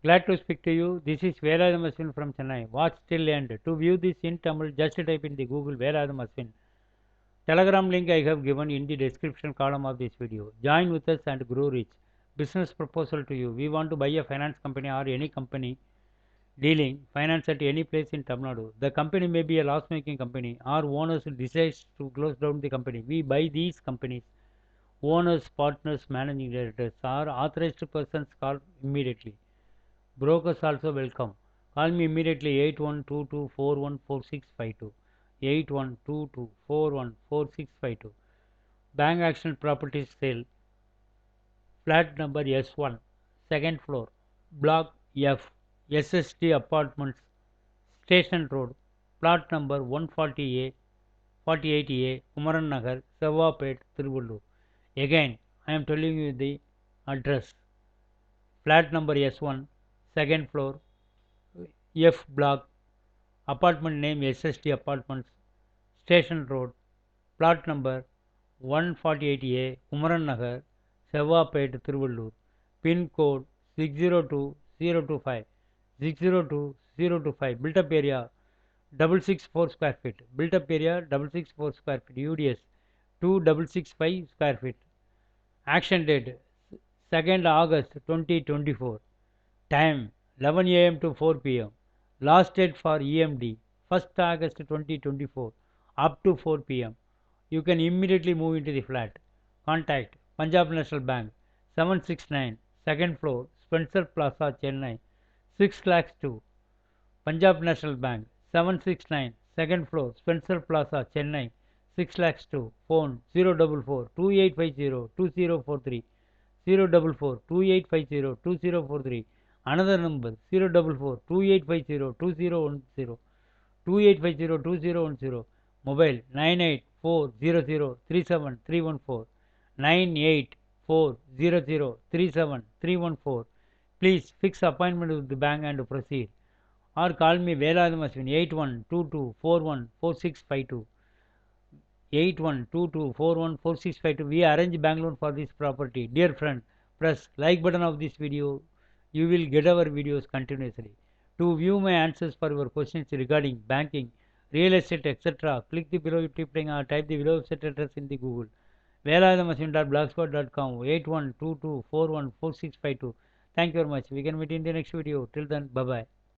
Glad to speak to you. This is Veladam Ashwin from Chennai. Watch till end. To view this in Tamil, just type in the Google Veladam Ashwin. Telegram link I have given in the description column of this video. Join with us and grow rich. Business proposal to you. We want to buy a finance company or any company dealing finance at any place in Tamil Nadu. The company may be a loss-making company or owners decides to close down the company. We buy these companies. Owners, partners, managing directors or authorized persons call immediately. Brokers also welcome. Call me immediately 8122414652. 8122414652. Bank Action Properties Sale. Flat number S1, second floor, Block F, SST Apartments, Station Road, plot number 140A, 48A, Kumaran Nagar, Sevapet, Tiruvallur. Again, I am telling you the address. Flat number S1, second floor, F block, apartment name SST Apartments, Station Road, plot number 148A, Kumaran Nagar, Sevapet, Tiruvallur. Pin code 602025, 602025. Built up area 664 square feet. Built up area 664 square feet. UDS 2665 square feet. Action date 2nd August 2024. Time 11 a.m. to 4 p.m. Last date for EMD 1st August 2024 up to 4 p.m. You can immediately move into the flat. Contact Punjab National Bank 769 2nd floor Spencer Plaza Chennai 6 lakhs 2. Punjab National Bank 769 2nd floor Spencer Plaza Chennai 6 lakhs 2. Phone 044 2850 2043 044 2850 2043. Another number 044 2850 2010 2850 2010. Mobile 98400 98400 Please fix appointment with the bank and proceed. Or call me Veladam Ashwin 8122414652. 8122414652. We arrange bank loan for this property. Dear friend, press like button of this video. You will get our videos continuously. To view my answers for your questions regarding banking, real estate, etc., click the below tipping or type the below website address in the Google. veladamashwin.blogspot.com 8122414652. Thank you very much. We can meet in the next video. Till then, bye bye.